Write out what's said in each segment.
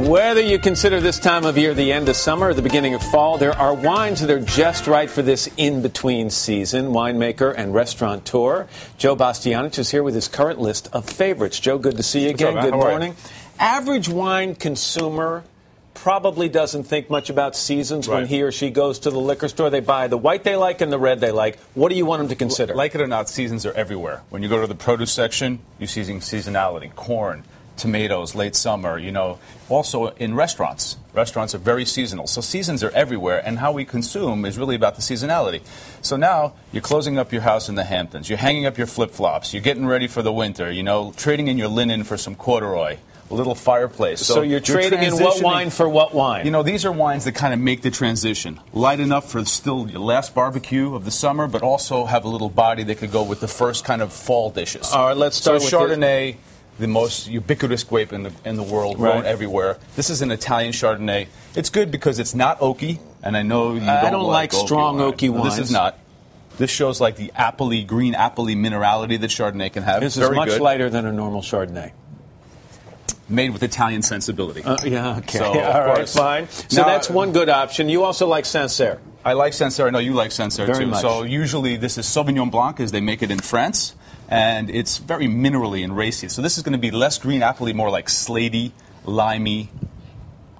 Whether you consider this time of year the end of summer or the beginning of fall, there are wines that are just right for this in-between season. Winemaker and restaurateur Joe Bastianich is here with his current list of favorites. Joe, good to see you again. Good morning. Average wine consumer probably doesn't think much about seasons when he or she goes to the liquor store. They buy the white they like and the red they like. What do you want them to consider? Like it or not, seasons are everywhere. When you go to the produce section, you're seeing seasonality. Corn, tomatoes, late summer, Also in restaurants. Restaurants are very seasonal. So seasons are everywhere, and how we consume is really about the seasonality. So now you're closing up your house in the Hamptons. You're hanging up your flip-flops. You're getting ready for the winter, trading in your linen for some corduroy, a little fireplace. So you're trading in what wine for what wine? These are wines that kind of make the transition. Light enough for still your last barbecue of the summer, but also have a little body that could go with the first kind of fall dishes. All right, let's start with Chardonnay. The most ubiquitous grape in the world, grown everywhere. This is an Italian Chardonnay. It's good because it's not oaky, and I know you don't like strong oaky wines. This is not. This shows like the appley, green appley minerality that Chardonnay can have. This is much lighter than a normal Chardonnay. Made with Italian sensibility. Okay. So, all right, fine. So that's one good option. You also like Sancerre. I like Sancerre. I know you like Sancerre Very too. much. So usually this is Sauvignon Blanc, as they make it in France. And it's very minerally and racy. So this is going to be less green appley, more like slatey, limey,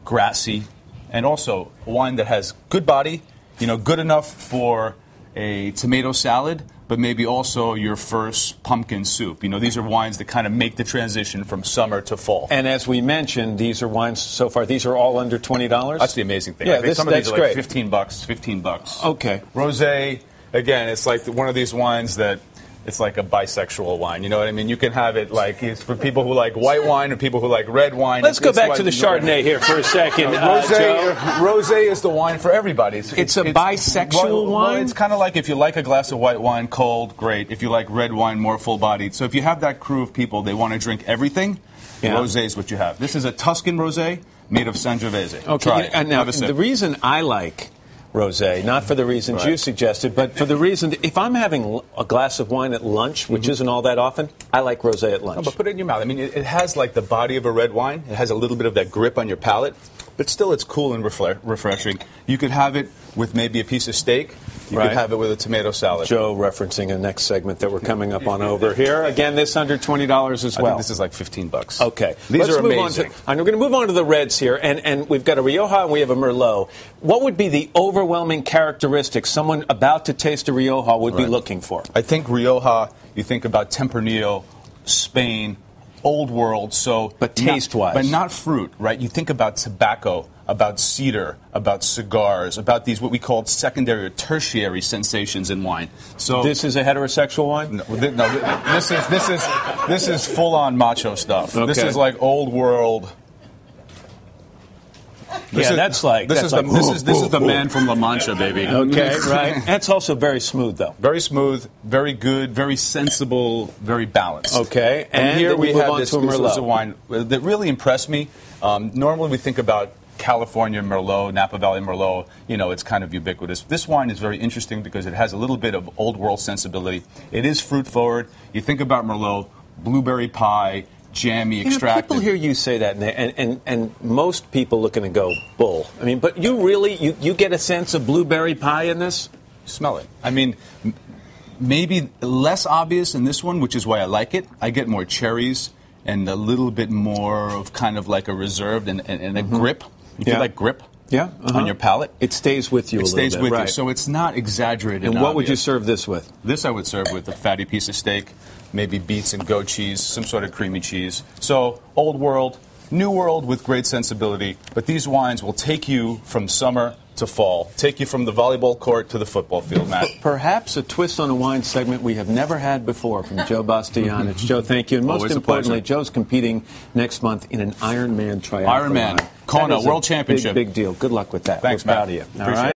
grassy, and also a wine that has good body, good enough for a tomato salad, but maybe also your first pumpkin soup. These are wines that kind of make the transition from summer to fall. And as we mentioned, these are wines so far, these are all under $20? That's the amazing thing. Yeah, some of these are like great. $15. Okay. Rosé, again, it's like one of these wines that it's like a bisexual wine. You know what I mean? You can have it like it's for people who like white wine and people who like red wine. Let's go back to the Chardonnay here for a second. Rosé is the wine for everybody. It's a bisexual wine? Well, it's kind of like if you like a glass of white wine cold, great. If you like red wine, more full-bodied. So if you have that crew of people, they want to drink everything, rosé is what you have. This is a Tuscan rosé made of Sangiovese. Okay, Try it. now the reason I like rosé, not for the reasons you suggested, but for the reason that if I'm having a glass of wine at lunch, which isn't all that often, I like rosé at lunch. No, but put it in your mouth. I mean, it has like the body of a red wine. It has a little bit of that grip on your palate, but still it's cool and refreshing. You could have it with maybe a piece of steak. You could have it with a tomato salad. Joe referencing a next segment that we're coming up on over here. Again, this under $20 as well. I think this is like $15. Okay. These are amazing. And we're going to move on to the reds here, and we've got a Rioja and we have a Merlot. What would be the overwhelming characteristics someone about to taste a Rioja would be looking for? I think Rioja, you think about Tempranillo, Spain, Old World, but taste-wise. But not fruit, right? You think about tobacco, about cedar, about cigars, about these what we call secondary or tertiary sensations in wine. So this is a heterosexual wine? This is full-on macho stuff. Okay. This is like Old World. This is the man from La Mancha, baby. Okay, right. That's also very smooth, though. Very smooth, very good, very sensible, very balanced. Okay, and here we have this a wine that really impressed me. Normally we think about California Merlot, Napa Valley Merlot, it's kind of ubiquitous. This wine is very interesting because it has a little bit of old world sensibility. It is fruit forward. You think about Merlot, blueberry pie, jammy, extracted. People hear you say that, and most people look and go, bull. I mean, but you really, you get a sense of blueberry pie in this? Smell it. I mean, maybe less obvious in this one, which is why I like it. I get more cherries and a little bit more of kind of like a reserved and a grip. You feel like grip on your palate. It stays with you a little bit. It stays with you, so it's not exaggerated. And what would you serve this with? This I would serve with a fatty piece of steak, maybe beets and goat cheese, some sort of creamy cheese. So Old World, New World with great sensibility, but these wines will take you from summer to fall, take you from the volleyball court to the football field, Matt. Perhaps a twist on a wine segment we have never had before from Joe Bastianich. Joe, thank you. And most importantly, Joe's competing next month in an Ironman triathlon. Kona World Championship. Big deal. Good luck with that. Thanks, We're Matt. proud of you. Appreciate it.